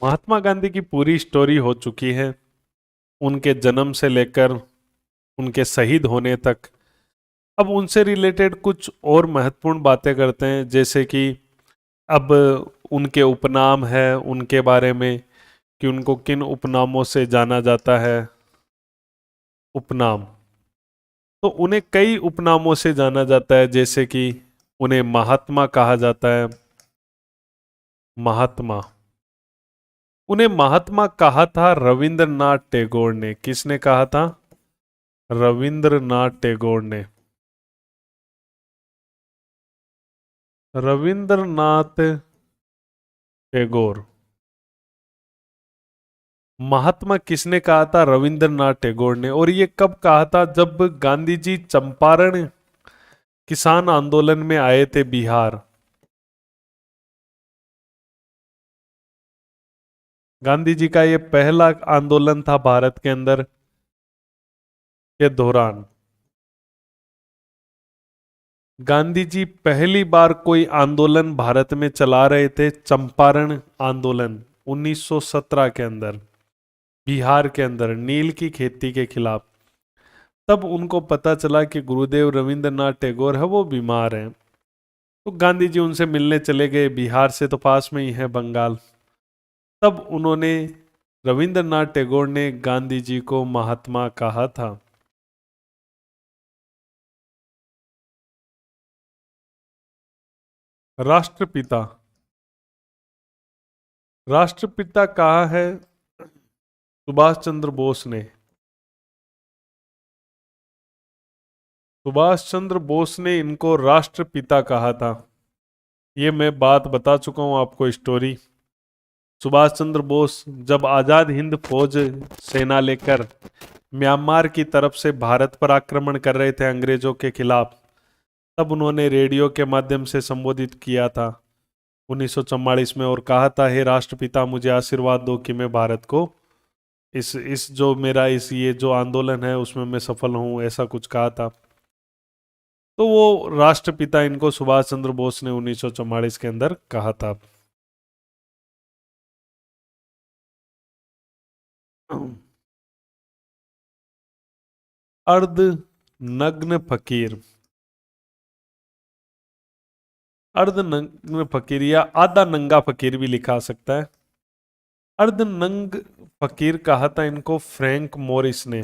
महात्मा गांधी की पूरी स्टोरी हो चुकी है, उनके जन्म से लेकर उनके शहीद होने तक। अब उनसे रिलेटेड कुछ और महत्वपूर्ण बातें करते हैं, जैसे कि अब उनके उपनाम है, उनके बारे में कि उनको किन उपनामों से जाना जाता है। उपनाम, तो उन्हें कई उपनामों से जाना जाता है, जैसे कि उन्हें महात्मा कहा जाता है। महात्मा, उन्हें महात्मा कहा था रविंद्रनाथ टैगोर ने। किसने कहा था? रविंद्रनाथ टैगोर ने। रविंद्रनाथ टैगोर, महात्मा किसने कहा था? रविंद्रनाथ टैगोर ने। और ये कब कहा था? जब गांधी जी चंपारण किसान आंदोलन में आए थे बिहार। गांधी जी का ये पहला आंदोलन था भारत के अंदर के दौरान। गांधी जी पहली बार कोई आंदोलन भारत में चला रहे थे, चंपारण आंदोलन 1917 के अंदर बिहार के अंदर नील की खेती के खिलाफ। तब उनको पता चला कि गुरुदेव रविंद्रनाथ टैगोर है वो बीमार हैं। तो गांधी जी उनसे मिलने चले गए, बिहार से तो पास में ही है बंगाल। तब उन्होंने, रविंद्रनाथ टैगोर ने गांधी जी को महात्मा कहा था। राष्ट्रपिता, राष्ट्रपिता कहा है सुभाष चंद्र बोस ने। सुभाष चंद्र बोस ने इनको राष्ट्रपिता कहा था। ये मैं बात बता चुका हूं आपको, स्टोरी। सुभाष चंद्र बोस जब आजाद हिंद फौज सेना लेकर म्यांमार की तरफ से भारत पर आक्रमण कर रहे थे अंग्रेजों के खिलाफ, तब उन्होंने रेडियो के माध्यम से संबोधित किया था 1944 में, और कहा था, हे राष्ट्रपिता, मुझे आशीर्वाद दो कि मैं भारत को इस जो मेरा इस ये जो आंदोलन है उसमें मैं सफल हूं, ऐसा कुछ कहा था। तो वो राष्ट्रपिता इनको सुभाष चंद्र बोस ने 1944 के अंदर कहा था। अर्ध नग्न फकीर, अर्ध नग्न फकीर या आधा नंगा फकीर भी लिखा सकता है। अर्ध नंग फकीर कहा था इनको फ्रैंक मोरिस ने।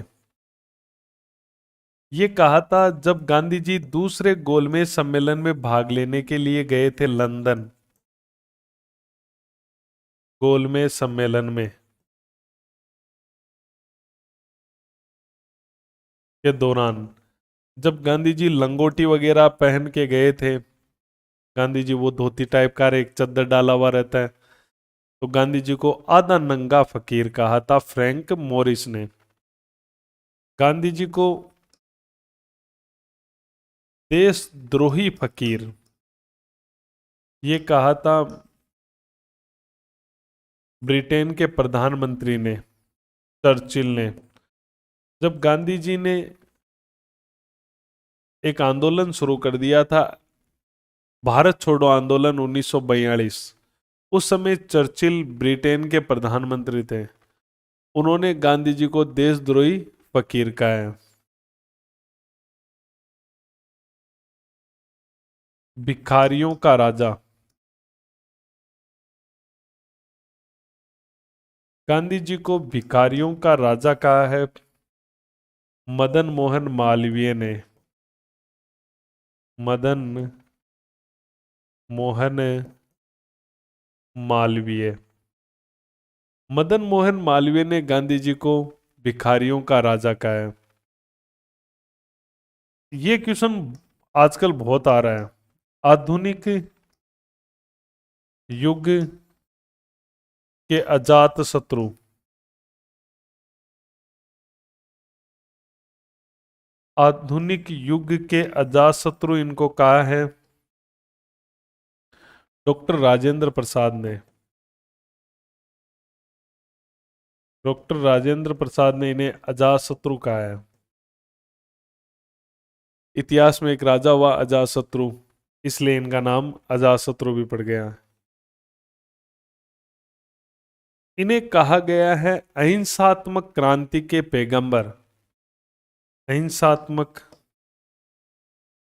ये कहा था जब गांधी जी दूसरे गोलमेज सम्मेलन में भाग लेने के लिए गए थे लंदन। गोलमेज सम्मेलन में के दौरान, जब गांधी जी लंगोटी वगैरह पहन के गए थे, गांधी जी वो धोती टाइप का एक चद्दर डाला हुआ रहता है, तो गांधी जी को आधा नंगा फकीर कहा था फ्रैंक मोरिस ने। गांधी जी को देशद्रोही फकीर ये कहा था ब्रिटेन के प्रधानमंत्री ने, चर्चिल ने। जब गांधी जी ने एक आंदोलन शुरू कर दिया था, भारत छोड़ो आंदोलन 1942, उस समय चर्चिल ब्रिटेन के प्रधानमंत्री थे। उन्होंने गांधी जी को देशद्रोही फकीर कहा है। भिखारियों का राजा, गांधी जी को भिखारियों का राजा कहा है मदन मोहन मालवीय ने। मदन मोहन मालवीय, मदन मोहन मालवीय ने गांधी जी को भिखारियों का राजा कहा है। ये क्वेश्चन आजकल बहुत आ रहा है। आधुनिक युग के अजात शत्रु, आधुनिक युग के अजात शत्रु इनको कहा है डॉक्टर राजेंद्र प्रसाद ने। डॉक्टर राजेंद्र प्रसाद ने इन्हें अजात शत्रु कहा है। इतिहास में एक राजा हुआ अजात शत्रु, इसलिए इनका नाम अजात शत्रु भी पड़ गया। इन्हें कहा गया है अहिंसात्मक क्रांति के पैगंबर। अहिंसात्मक,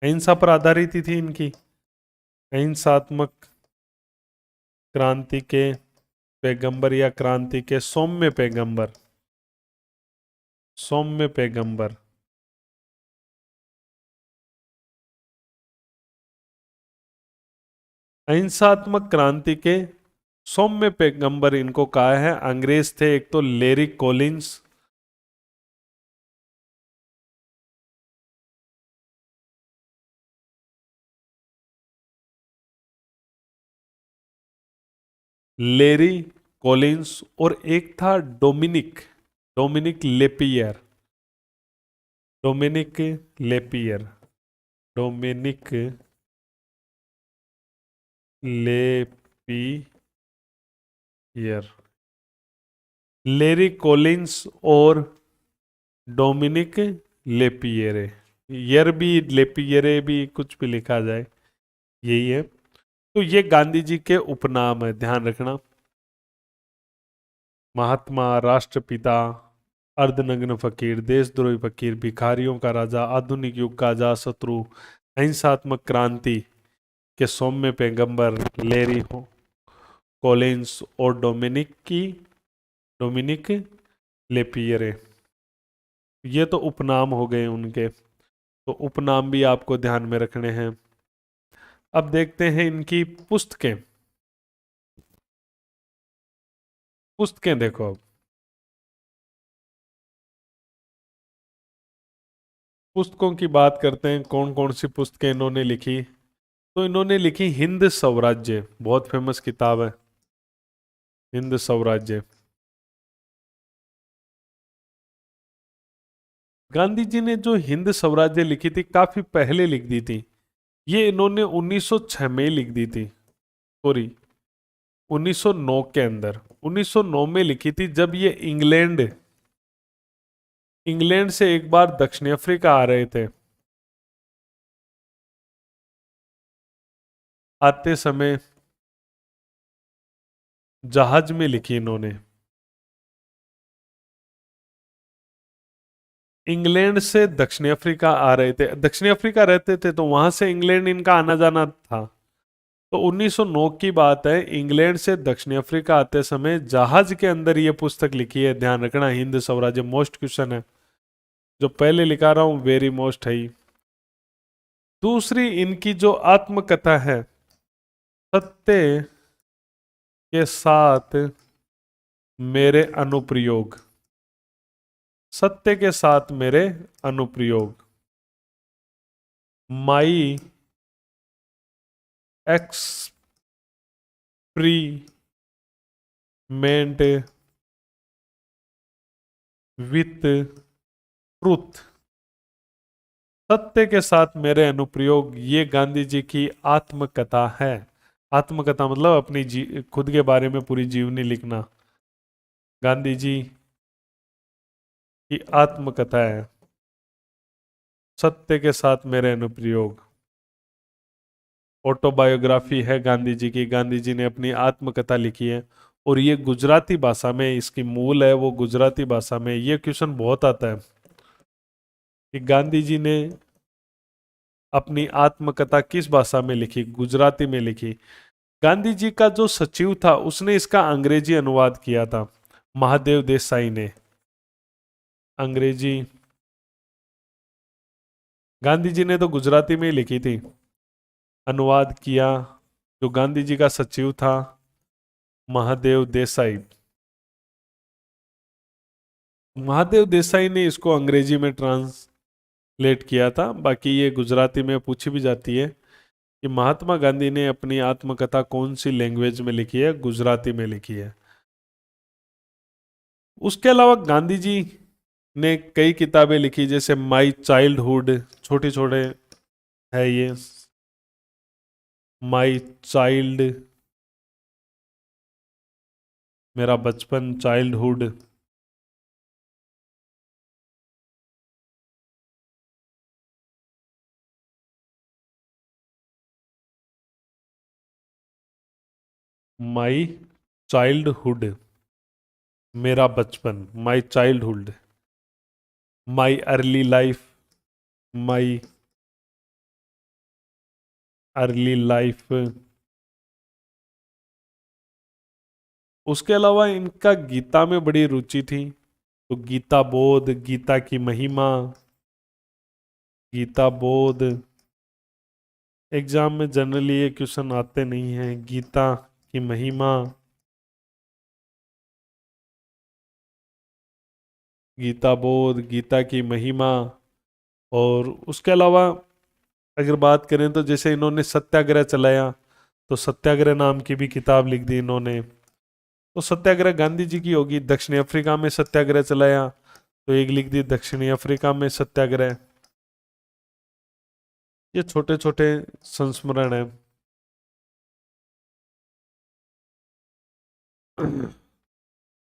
अहिंसा पर आधारित ही थी इनकी। अहिंसात्मक क्रांति के पैगंबर या क्रांति के सौम्य पैगंबर, सौम्य पैगंबर। अहिंसात्मक क्रांति के सौम्य पैगंबर इनको कहा है। अंग्रेज थे एक तो लेरी कॉलिंस, लेरी कॉलिंस, और एक था Dominique, Dominique Lapierre, Dominique Lapierre, Dominique Lapierre. Larry Collins और डोमिनिक लेपियरे, यर भी लेपियरे भी कुछ भी लिखा जाए, यही है। तो ये गांधी जी के उपनाम है, ध्यान रखना। महात्मा, राष्ट्रपिता, अर्धनग्न फकीर, देशद्रोही फकीर, भिखारियों का राजा, आधुनिक युग का अजातशत्रु, अहिंसात्मक क्रांति के सौम्य पैगंबर लेरी कॉलिंस और डोमिनिक लेपियरे। ये तो उपनाम हो गए उनके, तो उपनाम भी आपको ध्यान में रखने हैं। अब देखते हैं इनकी पुस्तकें। पुस्तकें देखो अब, पुस्तकों की बात करते हैं, कौन कौन सी पुस्तकें इन्होंने लिखी। तो इन्होंने लिखी हिंद स्वराज्य, बहुत फेमस किताब है हिंद स्वराज्य। गांधी जी ने जो हिंद स्वराज्य लिखी थी काफी पहले लिख दी थी, ये इन्होंने 1906 में लिख दी थी, सॉरी 1909 के अंदर, 1909 में लिखी थी, जब ये इंग्लैंड से एक बार दक्षिण अफ्रीका आ रहे थे। आते समय जहाज में लिखी इन्होंने। इंग्लैंड से दक्षिण अफ्रीका आ रहे थे, दक्षिण अफ्रीका रहते थे तो वहां से इंग्लैंड इनका आना जाना था। तो 1909 की बात है, इंग्लैंड से दक्षिण अफ्रीका आते समय जहाज के अंदर ये पुस्तक लिखी है, ध्यान रखना। हिंद स्वराज्य मोस्ट क्वेश्चन है, जो पहले लिखा रहा हूं वेरी मोस्ट है ही। दूसरी इनकी जो आत्मकथा है, सत्य के साथ मेरे अनुप्रयोग, सत्य के साथ मेरे अनुप्रयोग, माई एक्सपेरिमेंट विथ ट्रूथ, सत्य के साथ मेरे अनुप्रयोग, ये गांधी जी की आत्मकथा है। आत्मकथा मतलब अपनी खुद के बारे में पूरी जीवनी लिखना, गांधी जी की आत्मकथा है, सत्य के साथ मेरे अनुप्रयोग। ऑटोबायोग्राफी है गांधी जी की, गांधी जी ने अपनी आत्मकथा लिखी है, और ये गुजराती भाषा में इसकी मूल है, वो गुजराती भाषा में। ये क्वेश्चन बहुत आता है कि गांधी जी ने अपनी आत्मकथा किस भाषा में लिखी, गुजराती में लिखी। गांधी जी का जो सचिव था उसने इसका अंग्रेजी अनुवाद किया था, महादेव देसाई ने अंग्रेजी। गांधी जी ने तो गुजराती में ही लिखी थी, अनुवाद किया जो गांधी जी का सचिव था महादेव देसाई। महादेव देसाई ने इसको अंग्रेजी में ट्रांसलेट किया था। बाकी ये गुजराती में पूछी भी जाती है कि महात्मा गांधी ने अपनी आत्मकथा कौन सी लैंग्वेज में लिखी है, गुजराती में लिखी है। उसके अलावा गांधी जी ने कई किताबें लिखी, जैसे माई चाइल्डहुड, छोटे छोटे है ये, माई चाइल्ड, मेरा बचपन, चाइल्डहुड। माई चाइल्डहुड, मेरा बचपन, माई childhood, my early life, my early life. उसके अलावा इनका गीता में बड़ी रुचि थी, तो गीता बोध, गीता की महिमा, गीता बोध। एग्जाम में जनरली ये क्वेश्चन आते नहीं हैं। गीता की महिमा, गीता बोध, गीता की महिमा। और उसके अलावा अगर बात करें तो जैसे इन्होंने सत्याग्रह चलाया, तो सत्याग्रह नाम की भी किताब लिख दी इन्होंने। तो सत्याग्रह गांधी जी की होगी। दक्षिण अफ्रीका में सत्याग्रह चलाया, तो एक लिख दी दक्षिणी अफ्रीका में सत्याग्रह। ये छोटे छोटे संस्मरण है।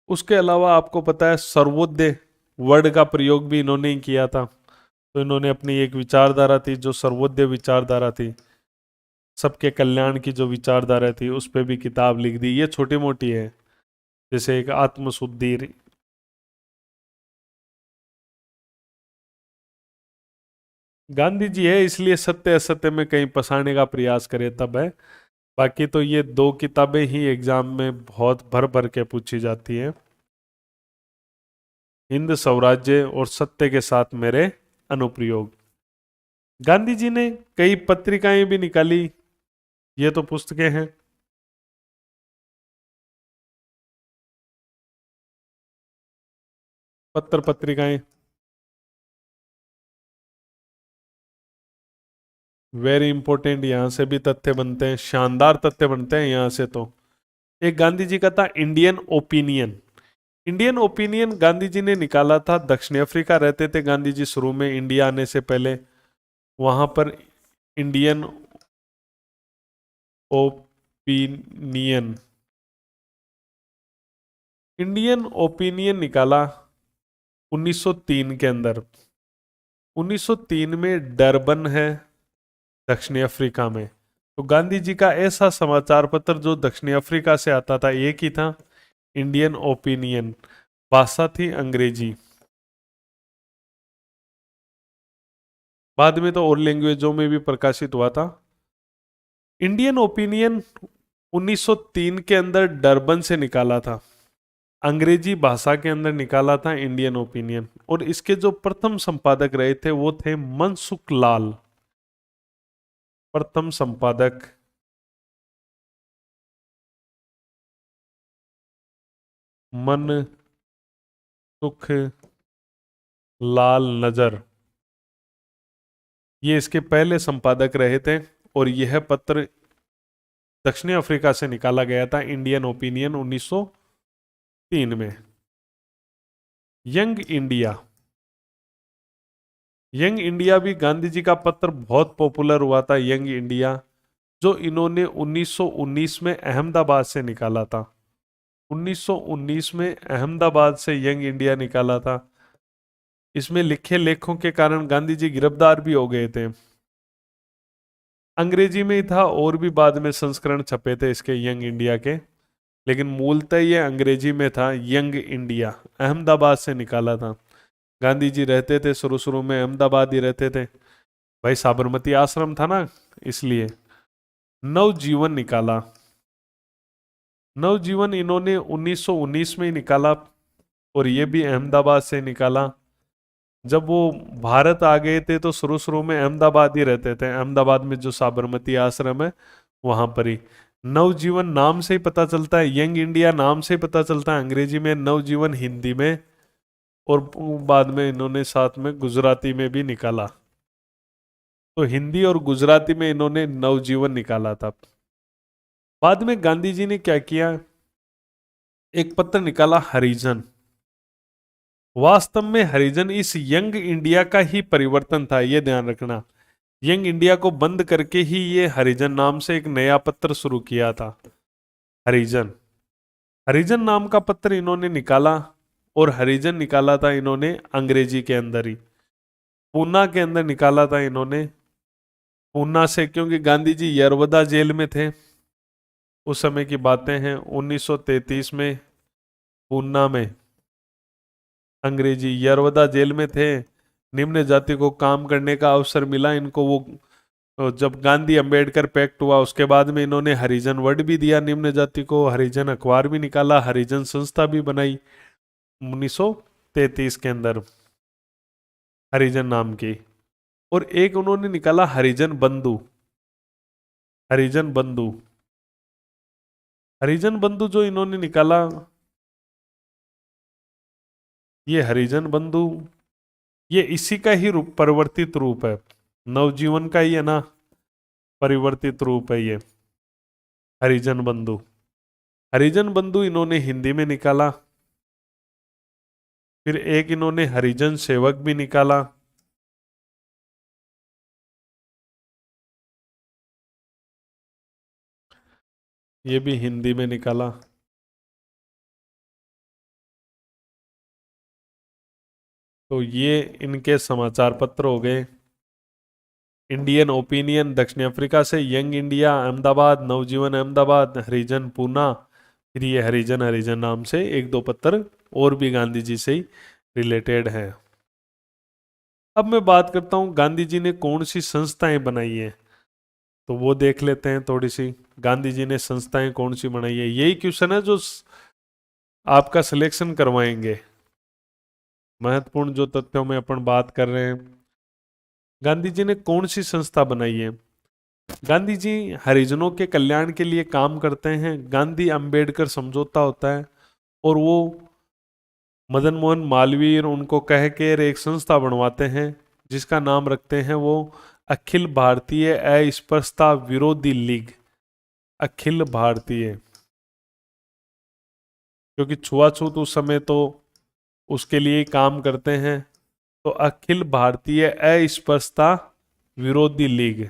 उसके अलावा आपको पता है सर्वोदय वर्ड का प्रयोग भी इन्होंने ही किया था। तो इन्होंने अपनी एक विचारधारा थी जो सर्वोदय विचारधारा थी, सबके कल्याण की जो विचारधारा थी, उस पर भी किताब लिख दी। ये छोटी मोटी है, जैसे एक आत्मशुद्धि। गांधी जी है इसलिए सत्य असत्य में कहीं फंसाने का प्रयास करे तब है। बाकी तो ये दो किताबें ही एग्जाम में बहुत भर भर के पूछी जाती हैं, हिंद स्वराज्य और सत्य के साथ मेरे अनुप्रयोग। गांधी जी ने कई पत्रिकाएं भी निकाली, ये तो पुस्तकें हैं। पत्र पत्रिकाएं, वेरी इंपॉर्टेंट। यहाँ से भी तथ्य बनते हैं, शानदार तथ्य बनते हैं यहाँ से तो। एक गांधी जी का था Indian Opinion. Indian Opinion Gandhi ji ने निकाला था। दक्षिण अफ्रीका रहते थे गांधी जी शुरू में, इंडिया आने से पहले। वहां पर इंडियन ओपिनियन, इंडियन ओपिनियन निकाला 1903 के अंदर। 1903 में डरबन है दक्षिणी अफ्रीका में। तो गांधी जी का ऐसा समाचार पत्र जो दक्षिणी अफ्रीका से आता था एक ही था, इंडियन ओपिनियन। भाषा थी अंग्रेजी। बाद में तो और लैंग्वेजों में भी प्रकाशित हुआ था। इंडियन ओपिनियन 1903 के अंदर डरबन से निकाला था, अंग्रेजी भाषा के अंदर निकाला था इंडियन ओपिनियन। और इसके जो प्रथम संपादक रहे थे वो थे मनसुख लाल। प्रथम संपादक मनसुख लाल नजर, ये इसके पहले संपादक रहे थे। और यह पत्र दक्षिणी अफ्रीका से निकाला गया था, इंडियन ओपिनियन 1903 में। यंग इंडिया, यंग इंडिया भी गांधी जी का पत्र बहुत पॉपुलर हुआ था। यंग इंडिया जो इन्होंने 1919 में अहमदाबाद से निकाला था। 1919 में अहमदाबाद से यंग इंडिया निकाला था। इसमें लिखे लेखों के कारण गांधी जी गिरफ्तार भी हो गए थे। अंग्रेजी में ही था और भी बाद में संस्करण छपे थे इसके यंग इंडिया के, लेकिन मूलतः ये अंग्रेजी में था। यंग इंडिया अहमदाबाद से निकाला था। गांधी जी रहते थे शुरू शुरू में अहमदाबाद ही रहते थे, भाई साबरमती आश्रम था ना, इसलिए। नवजीवन निकाला, नवजीवन इन्होंने 1919 में ही निकाला, और ये भी अहमदाबाद से निकाला। जब वो भारत आ गए थे तो शुरू शुरू में अहमदाबाद ही रहते थे। अहमदाबाद में जो साबरमती आश्रम है वहां पर ही। नवजीवन नाम से ही पता चलता है, यंग इंडिया नाम से ही पता चलता है अंग्रेजी में, नवजीवन हिंदी में। और बाद में इन्होंने साथ में गुजराती में भी निकाला। तो हिंदी और गुजराती में इन्होंने नवजीवन निकाला था। बाद में गांधी जी ने क्या किया, एक पत्र निकाला हरिजन। वास्तव में हरिजन इस यंग इंडिया का ही परिवर्तन था, यह ध्यान रखना। यंग इंडिया को बंद करके ही ये हरिजन नाम से एक नया पत्र शुरू किया था। हरिजन, हरिजन नाम का पत्र इन्होंने निकाला। और हरिजन निकाला था इन्होंने अंग्रेजी के अंदर ही, पूना के अंदर निकाला था इन्होंने। पूना से, क्योंकि गांधी जी यरवदा जेल में थे, उस समय की बातें हैं 1933 में। पूना में अंग्रेजी, यरवदा जेल में थे। निम्न जाति को काम करने का अवसर मिला इनको। वो जब गांधी अंबेडकर पैक्ट हुआ उसके बाद में इन्होंने हरिजन वर्ड भी दिया निम्न जाति को, हरिजन अखबार भी निकाला, हरिजन संस्था भी बनाई 1933 के अंदर हरिजन नाम की। और एक उन्होंने निकाला हरिजन बंधु। हरिजन बंधु, हरिजन बंधु जो इन्होंने निकाला, ये हरिजन बंधु, ये इसी का ही रूप, परिवर्तित रूप है। नवजीवन का ही है ना, परिवर्तित रूप है ये हरिजन बंधु। हरिजन बंधु इन्होंने हिंदी में निकाला। फिर एक इन्होंने हरिजन सेवक भी निकाला। ये भी हिंदी में निकाला। तो ये इनके समाचार पत्र हो गए। इंडियन ओपिनियन दक्षिण अफ्रीका से, यंग इंडिया अहमदाबाद, नवजीवन अहमदाबाद, हरिजन पूना। फिर ये हरिजन हरिजन नाम से एक दो पत्र और भी गांधी जी से ही रिलेटेड है। अब मैं बात करता हूं गांधी जी ने कौन सी संस्थाएं बनाई है, तो वो देख लेते हैं थोड़ी सी। गांधी जी ने संस्थाएं कौन सी बनाई है, यही क्वेश्चन है जो आपका सिलेक्शन करवाएंगे। महत्वपूर्ण जो तथ्यों में अपन बात कर रहे हैं, गांधी जी ने कौन सी संस्था बनाई है। गांधी जी हरिजनों के कल्याण के लिए काम करते हैं। गांधी अंबेडकर समझौता होता है और वो मदन मोहन मालवीय उनको कह के एक संस्था बनवाते हैं जिसका नाम रखते हैं वो अखिल भारतीय अस्पृश्यता विरोधी लीग। अखिल भारतीय, क्योंकि छुआछूत उस समय तो उसके लिए ही काम करते हैं, तो अखिल भारतीय अस्पृश्यता विरोधी लीग,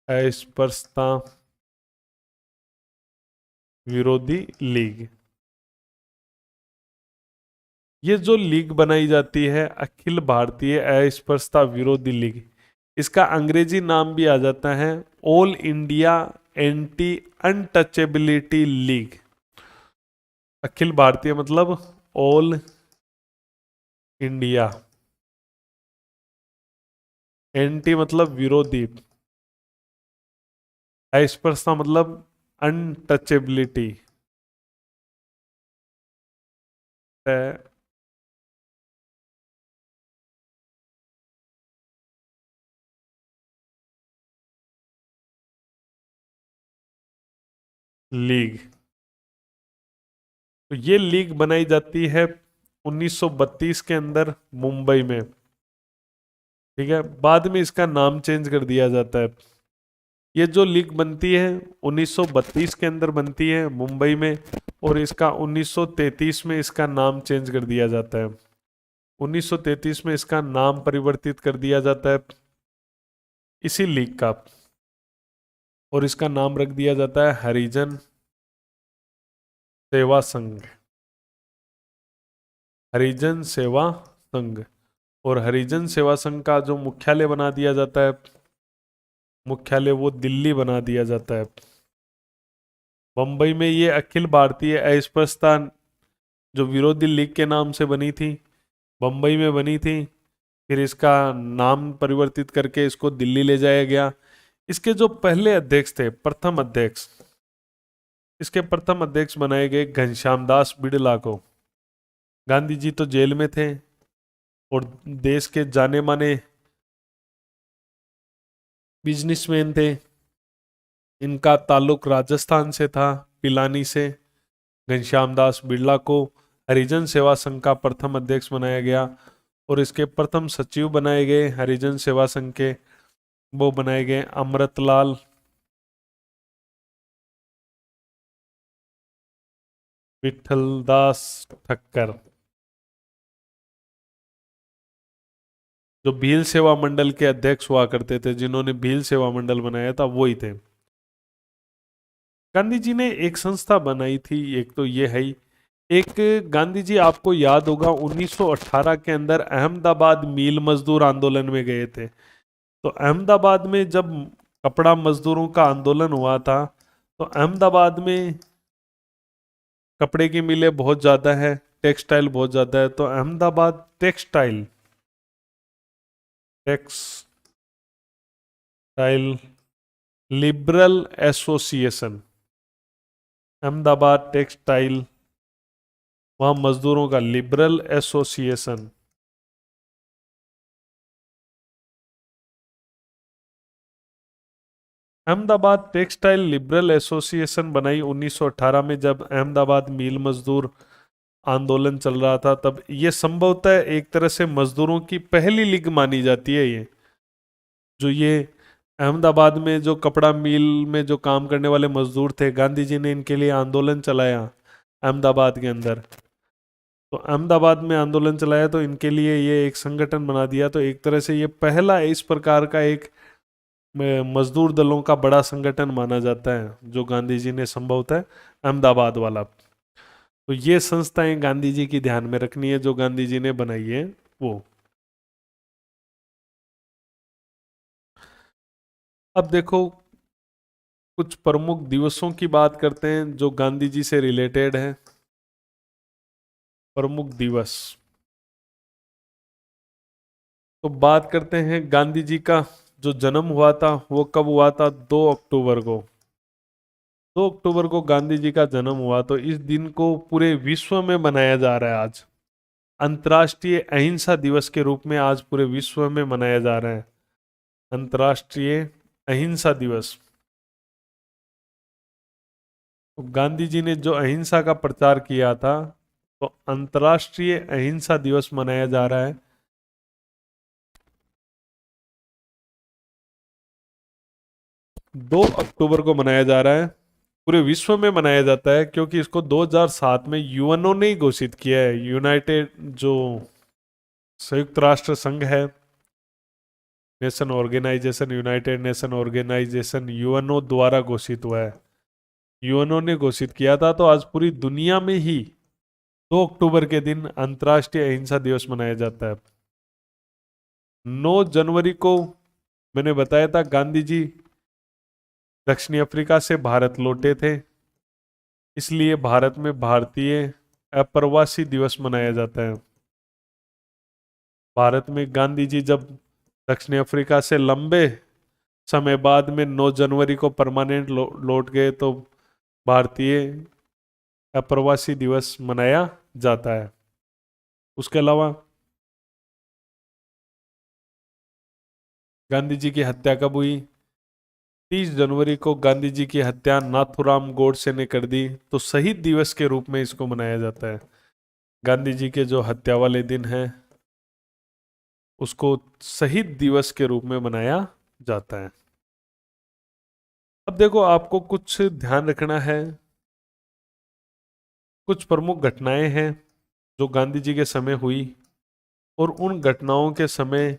अस्पृश्यता विरोधी लीग। ये जो लीग बनाई जाती है अखिल भारतीय अस्पृश्यता विरोधी लीग, इसका अंग्रेजी नाम भी आ जाता है All India anti untouchability league. अखिल भारतीय मतलब ऑल इंडिया, एंटी मतलब विरोधी, अस्पृश्यता मतलब अनटचेबिलिटी, लीग। तो ये लीग बनाई जाती है 1932 के अंदर मुंबई में। ठीक है, बाद में इसका नाम चेंज कर दिया जाता है। ये जो लीग बनती है 1932 के अंदर बनती है मुंबई में, और इसका 1933 में इसका नाम चेंज कर दिया जाता है। 1933 में इसका नाम परिवर्तित कर दिया जाता है इसी लीग का, और इसका नाम रख दिया जाता है हरिजन सेवा संघ। हरिजन सेवा संघ। और हरिजन सेवा संघ का जो मुख्यालय बना दिया जाता है, मुख्यालय वो दिल्ली बना दिया जाता है। बंबई में ये अखिल भारतीय अस्पृश्यता जो विरोधी लीग के नाम से बनी थी, बंबई में बनी थी। फिर इसका नाम परिवर्तित करके इसको दिल्ली ले जाया गया। इसके जो पहले अध्यक्ष थे, प्रथम अध्यक्ष, इसके प्रथम अध्यक्ष बनाए गए घनश्याम दास बिड़ला को। गांधी जी तो जेल में थे और देश के जाने माने बिजनेसमैन थे। इनका ताल्लुक राजस्थान से था, पिलानी से। घनश्याम दास बिड़ला को हरिजन सेवा संघ का प्रथम अध्यक्ष बनाया गया, और इसके प्रथम सचिव बनाए गए हरिजन सेवा संघ के, वो बनाए गए अमृतलाल विठलदास ठक्कर। जो भील सेवा मंडल के अध्यक्ष हुआ करते थे, जिन्होंने भील सेवा मंडल बनाया था, वो ही थे। गांधी जी ने एक संस्था बनाई थी, एक तो ये है ही। एक गांधी जी आपको याद होगा 1918 के अंदर अहमदाबाद मील मजदूर आंदोलन में गए थे। तो अहमदाबाद में जब कपड़ा मजदूरों का आंदोलन हुआ था, तो अहमदाबाद में कपड़े की मिलें बहुत ज़्यादा है, टेक्सटाइल बहुत ज़्यादा है, तो Ahmedabad textile liberal association, Ahmedabad textile, वहाँ मजदूरों का liberal association. Ahmedabad textile liberal association बनाई 1918 में, जब अहमदाबाद मिल मजदूर आंदोलन चल रहा था। तब ये संभवतः एक तरह से मजदूरों की पहली लीग मानी जाती है। ये जो ये अहमदाबाद में जो कपड़ा मिल में जो काम करने वाले मजदूर थे, गांधी जी ने इनके लिए आंदोलन चलाया अहमदाबाद के अंदर। तो अहमदाबाद में आंदोलन चलाया तो इनके लिए ये एक संगठन बना दिया। तो एक तरह से ये पहला इस प्रकार का एक मजदूर दलों का बड़ा संगठन माना जाता है, जो गांधी जी ने संभवतः अहमदाबाद वाला। तो ये संस्थाएं गांधी जी की ध्यान में रखनी है, जो गांधी जी ने बनाई है वो। अब देखो कुछ प्रमुख दिवसों की बात करते हैं जो गांधी जी से रिलेटेड है। प्रमुख दिवस, तो बात करते हैं गांधी जी का जो जन्म हुआ था वो कब हुआ था? 2 अक्टूबर को। 2 अक्टूबर को गांधी जी का जन्म हुआ। तो इस दिन को पूरे विश्व में मनाया जा रहा है आज, अंतर्राष्ट्रीय अहिंसा दिवस के रूप में आज पूरे विश्व में मनाया जा रहा है, अंतर्राष्ट्रीय अहिंसा दिवस। तो गांधी जी ने जो अहिंसा का प्रचार किया था, तो अंतर्राष्ट्रीय अहिंसा दिवस मनाया जा रहा है। दो अक्टूबर को मनाया जा रहा है, पूरे विश्व में मनाया जाता है, क्योंकि इसको 2007 में यूएनओ ने ही घोषित किया है। यूनाइटेड जो संयुक्त राष्ट्र संघ है, nation organisation, United Nation organisation, UNO द्वारा घोषित हुआ है। यूएनओ ने घोषित किया था। तो आज पूरी दुनिया में ही 2 अक्टूबर के दिन अंतर्राष्ट्रीय अहिंसा दिवस मनाया जाता है। 9 जनवरी को मैंने बताया था गांधी जी दक्षिण अफ्रीका से भारत लौटे थे, इसलिए भारत में भारतीय अप्रवासी दिवस मनाया जाता है। भारत में गांधी जी जब दक्षिण अफ्रीका से लंबे समय बाद में 9 जनवरी को परमानेंट लौट गए, तो भारतीय अप्रवासी दिवस मनाया जाता है। उसके अलावा गांधी जी की हत्या कब हुई? 30 जनवरी को गांधी जी की हत्या नाथूराम गोडसे ने कर दी। तो शहीद दिवस के रूप में इसको मनाया जाता है। गांधी जी के जो हत्या वाले दिन है उसको शहीद दिवस के रूप में मनाया जाता है। अब देखो आपको कुछ ध्यान रखना है, कुछ प्रमुख घटनाएं हैं जो गांधी जी के समय हुई, और उन घटनाओं के समय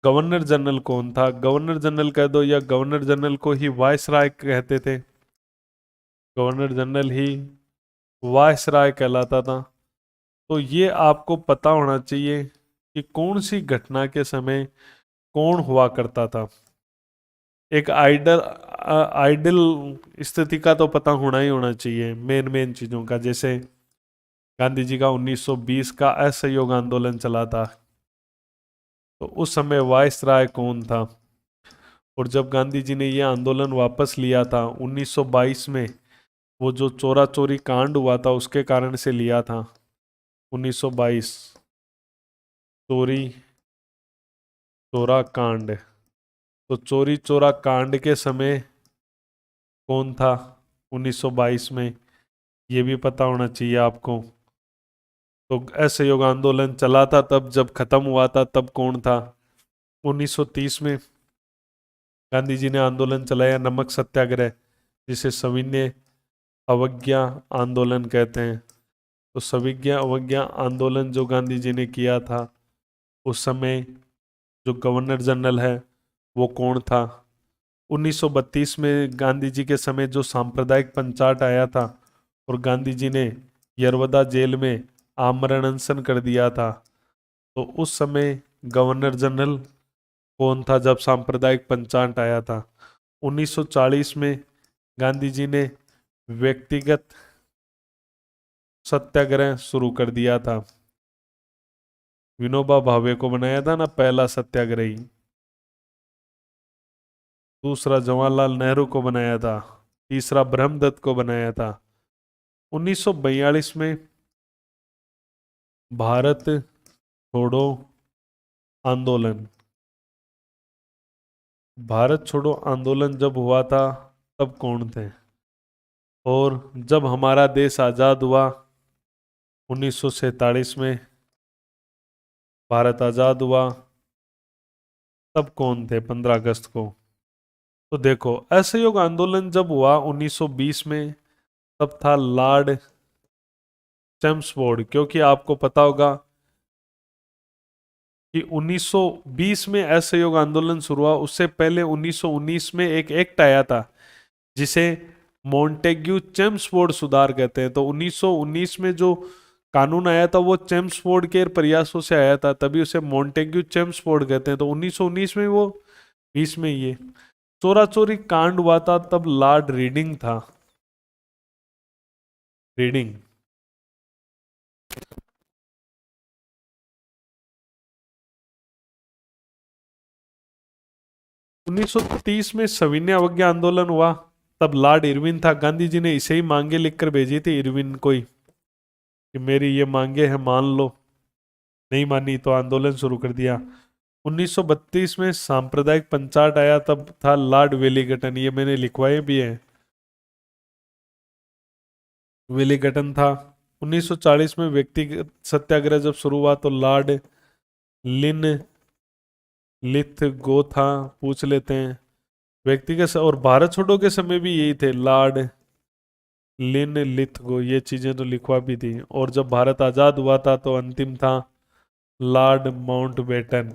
गवर्नर जनरल कौन था? गवर्नर जनरल कह दो, या गवर्नर जनरल को ही वायसराय कहते थे, गवर्नर जनरल ही वायसराय कहलाता था। तो ये आपको पता होना चाहिए कि कौन सी घटना के समय कौन हुआ करता था। एक आइडल स्थिति का तो पता होना ही होना चाहिए, मेन मेन चीजों का। जैसे गांधी जी का 1920 का असहयोग आंदोलन चला था, तो उस समय वायसराय कौन था? और जब गांधी जी ने यह आंदोलन वापस लिया था 1922 में, वो जो चोरा चोरी कांड हुआ था उसके कारण से लिया था। 1922 चोरी चोरा कांड, तो चोरी चोरा कांड के समय कौन था 1922 में, ये भी पता होना चाहिए आपको। तो असहयोग आंदोलन चला था तब, जब खत्म हुआ था तब कौन था? 1930 में गांधी जी ने आंदोलन चलाया, नमक सत्याग्रह, जिसे सविनय अवज्ञा आंदोलन कहते हैं। तो सविज्ञा अवज्ञा आंदोलन जो गांधी जी ने किया था, उस समय जो गवर्नर जनरल है वो कौन था? 1932 में गांधी जी के समय जो सांप्रदायिक पंचायत आया था और गांधी जी ने यरवदा जेल में आमरण अनशन कर दिया था, तो उस समय गवर्नर जनरल कौन था जब सांप्रदायिक पंचायत आया था? 1940 में गांधी जी ने व्यक्तिगत सत्याग्रह शुरू कर दिया था? विनोबा भावे को बनाया था ना पहला सत्याग्रही। दूसरा जवाहरलाल नेहरू को बनाया था। तीसरा ब्रह्मदत्त को बनाया था। 1942 में भारत छोड़ो आंदोलन, भारत छोड़ो आंदोलन जब हुआ था तब कौन थे? और जब हमारा देश आज़ाद हुआ 1947 में, भारत आज़ाद हुआ तब कौन थे 15 अगस्त को? तो देखो, असहयोग आंदोलन जब हुआ 1920 में, तब था लॉर्ड चैम्सफोर्ड। क्योंकि आपको पता होगा कि 1920 में असहयोग आंदोलन शुरू हुआ, उससे पहले 1919 में एक एक्ट आया था जिसे मॉन्टेग्यू चेम्सफोर्ड सुधार कहते हैं। तो 1919 में जो कानून आया था वो चेम्सफोर्ड के प्रयासों से आया था, तभी उसे मॉन्टेग्यू चेम्सफोर्ड कहते हैं। तो 1919 में वो 20 में ये चोरा चोरी कांड हुआ था, तब लॉर्ड रीडिंग था। रीडिंग। 1930 में सविनय अवज्ञा आंदोलन हुआ, तब लॉर्ड इरविन था। गांधी जी ने इसे ही मांगे लिखकर भेजी थी इरविन को ही कि मेरी ये मांगे हैं मान लो। नहीं मानी तो आंदोलन शुरू कर दिया। 1932 में सांप्रदायिक पंचायत आया, तब था लॉर्ड वेलिंगटन। ये मैंने लिखवाए भी है, वेलिंगटन था। 1940 में व्यक्तिगत सत्याग्रह जब शुरू हुआ तो लॉर्ड लिन लिथ गो था। पूछ लेते हैं व्यक्तिगत। और भारत छोड़ो के समय भी यही थे, लॉर्ड लिन लिथ गो। ये चीजें तो लिखवा भी थी। और जब भारत आजाद हुआ था तो अंतिम था लॉर्ड माउंटबेटन।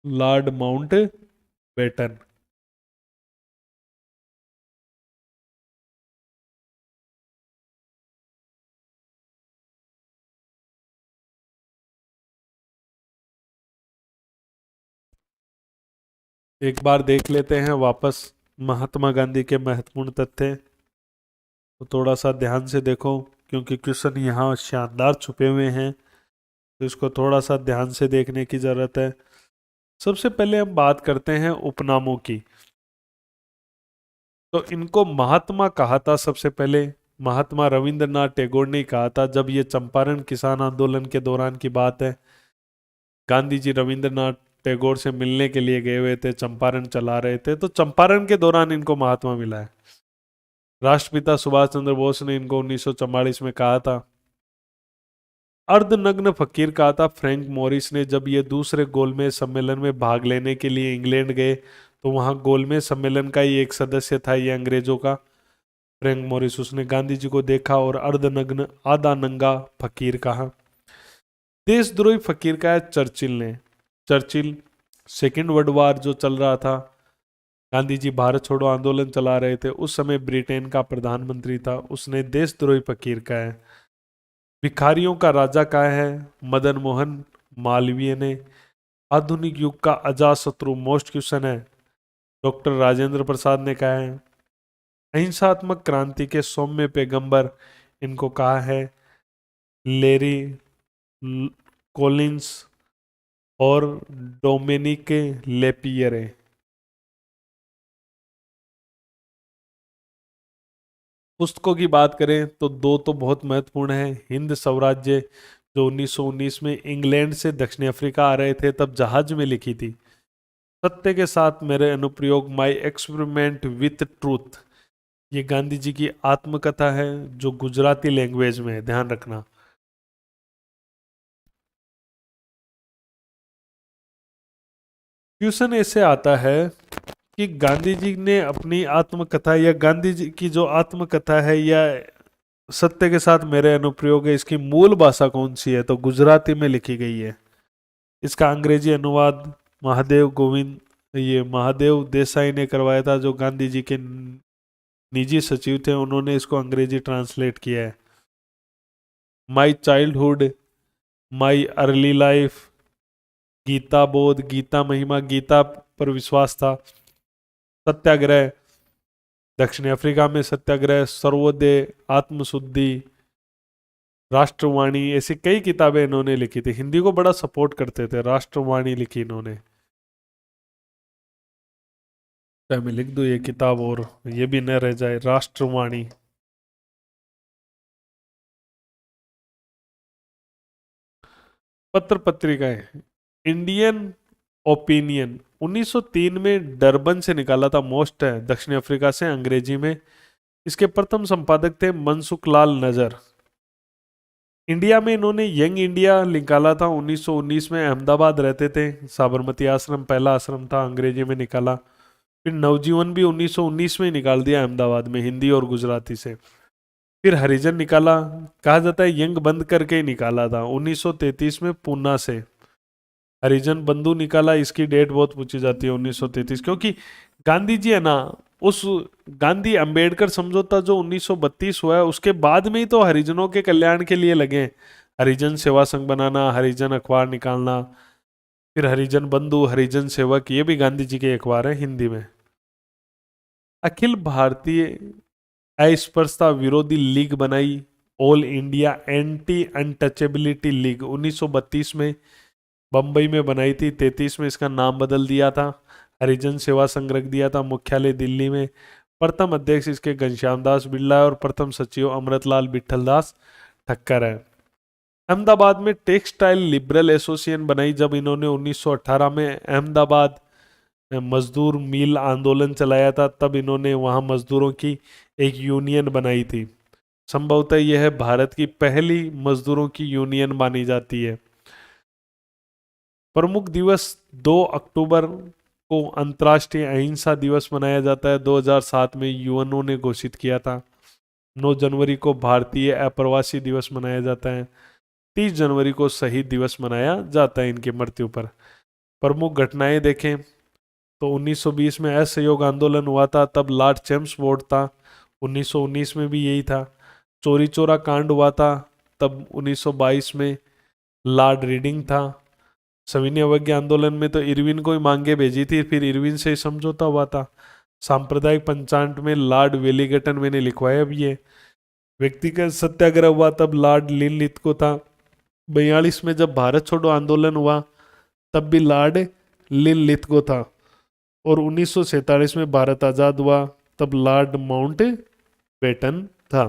Lord Mountbatten. एक बार देख लेते हैं वापस महात्मा गांधी के महत्वपूर्ण तथ्य। तो थोड़ा सा ध्यान से देखो क्योंकि क्वेश्चन यहाँ शानदार छुपे हुए हैं, तो इसको थोड़ा सा ध्यान से देखने की जरूरत है। सबसे पहले हम बात करते हैं उपनामों की। तो इनको महात्मा कहा था सबसे पहले, महात्मा रविंद्रनाथ टैगोर ने कहा था। जब ये चंपारण किसान आंदोलन के दौरान की बात है, गांधी जी रविंद्रनाथ टैगोर से मिलने के लिए गए हुए थे, चंपारण चला रहे थे, तो चंपारण के दौरान इनको महात्मा मिला है। राष्ट्रपिता सुभाष चंद्र बोस ने इनको 1944 में कहा था। अर्धनग्न फकीर कहा था फ्रैंक मॉरिस ने। जब ये दूसरे गोलमेज सम्मेलन में भाग लेने के लिए इंग्लैंड गए तो वहां गोलमेज सम्मेलन का ही एक सदस्य था ये अंग्रेजों का, फ्रैंक मॉरिस। उसने गांधी जी को देखा और अर्धनग्न आधा नंगा फकीर कहा। देशद्रोही फकीर कहा चर्चिल ने। चर्चिल सेकेंड वर्ल्ड वार जो चल रहा था, गांधी जी भारत छोड़ो आंदोलन चला रहे थे, उस समय ब्रिटेन का प्रधानमंत्री था, उसने देशद्रोही फकीर कहा है। भिखारियों का राजा कहा है मदन मोहन मालवीय ने। आधुनिक युग का अजात शत्रु मोस्ट क्वेश्चन है, डॉक्टर राजेंद्र प्रसाद ने कहा है। अहिंसात्मक क्रांति के सौम्य पैगंबर, इनको कहा है लेरी कोलिंस और डोमिनिक लेपियरे। पुस्तकों की बात करें तो दो तो बहुत महत्वपूर्ण है। हिंद स्वराज्य जो 1919 में इंग्लैंड से दक्षिण अफ्रीका आ रहे थे तब जहाज में लिखी थी। सत्य के साथ मेरे अनुप्रयोग, माई एक्सपेरिमेंट विथ ट्रूथ, ये गांधी जी की आत्मकथा है जो गुजराती लैंग्वेज में है, ध्यान रखना। क्वेश्चन ऐसे आता है कि गांधी जी ने अपनी आत्मकथा या गांधी जी की जो आत्मकथा है या सत्य के साथ मेरे अनुप्रयोग है, इसकी मूल भाषा कौन सी है? तो गुजराती में लिखी गई है। इसका अंग्रेजी अनुवाद महादेव गोविंद, ये महादेव देसाई ने करवाया था, जो गांधी जी के निजी सचिव थे, उन्होंने इसको अंग्रेजी ट्रांसलेट किया है। My childhood, my early life, Gita Bodh, Gita महिमा, गीता पर विश्वास था, सत्याग्रह, दक्षिण अफ्रीका में सत्याग्रह, सर्वोदय, आत्मशुद्धि, राष्ट्रवाणी, ऐसी कई किताबें इन्होंने लिखी थी। हिंदी को बड़ा सपोर्ट करते थे। राष्ट्रवाणी लिखी इन्होंने। चाहे मैं लिख दूं ये किताब और ये भी न रह जाए, राष्ट्रवाणी। पत्र पत्रिकाएं, इंडियन ओपिनियन 1903 में डरबन से निकाला था, मोस्ट है, दक्षिण अफ्रीका से, अंग्रेजी में। इसके प्रथम संपादक थे मनसुख लाल नजर। इंडिया में इन्होंने यंग इंडिया निकाला था 1919 में। अहमदाबाद रहते थे, साबरमती आश्रम पहला आश्रम था, अंग्रेजी में निकाला। फिर नवजीवन भी 1919 में ही निकाल दिया अहमदाबाद में, हिंदी और गुजराती से। फिर हरिजन निकाला, कहा जाता है यंग बंद करके ही निकाला था 1933 में पूना से। हरिजन बंधु निकाला, इसकी डेट बहुत पूछी जाती है 1933, क्योंकि गांधी जी है ना, उस गांधी अंबेडकर समझौता जो 1932 हुआ है उसके बाद में ही तो हरिजनों के कल्याण के लिए लगे। हरिजन सेवा संघ बनाना, हरिजन अखबार निकालना, फिर हरिजन बंधु, हरिजन सेवक, ये भी गांधी जी के अखबार है हिंदी में। अखिल भारतीय अस्पृश्यता विरोधी लीग बनाई, all India anti untouchability league 1932 में बंबई में बनाई थी। 33 में इसका नाम बदल दिया था, हरिजन सेवा संघ रख दिया था, मुख्यालय दिल्ली में। प्रथम अध्यक्ष इसके घनश्याम दास बिरला है और प्रथम सचिव अमृतलाल बिट्ठल दास ठक्कर है। अहमदाबाद में टेक्सटाइल लिबरल एसोसिएशन बनाई जब इन्होंने 1918 में अहमदाबाद मजदूर मिल आंदोलन चलाया था, तब इन्होंने वहां मजदूरों की एक यूनियन बनाई थी। संभवतः यह भारत की पहली मजदूरों की यूनियन मानी जाती है। प्रमुख दिवस 2 अक्टूबर को अंतर्राष्ट्रीय अहिंसा दिवस मनाया जाता है, 2007 में यूएनओ ने घोषित किया था। 9 जनवरी को भारतीय अप्रवासी दिवस मनाया जाता है। 30 जनवरी को शहीद दिवस मनाया जाता है इनकी मृत्यु पर। प्रमुख घटनाएं देखें तो 1920 में असहयोग आंदोलन हुआ था, तब लॉर्ड चैम्सफोर्ड था। 1919 में भी यही था। चोरी चोरा कांड हुआ था, तब 1922 में लॉर्ड रीडिंग था। सविनय अवज्ञा आंदोलन में तो इरविन को ही मांगे भेजी थी, फिर इरविन से ही समझौता हुआ था। सांप्रदायिक पंचांग में लॉर्ड वेलिंगटन मैंने लिखवाया भी है। व्यक्तिगत सत्याग्रह हुआ तब लॉर्ड लिनलिथ को था। 42 में जब भारत छोड़ो आंदोलन हुआ तब भी लॉर्ड लिनलिथ को था। और 1947 में भारत आजाद हुआ तब लॉर्ड माउंट बेटन था।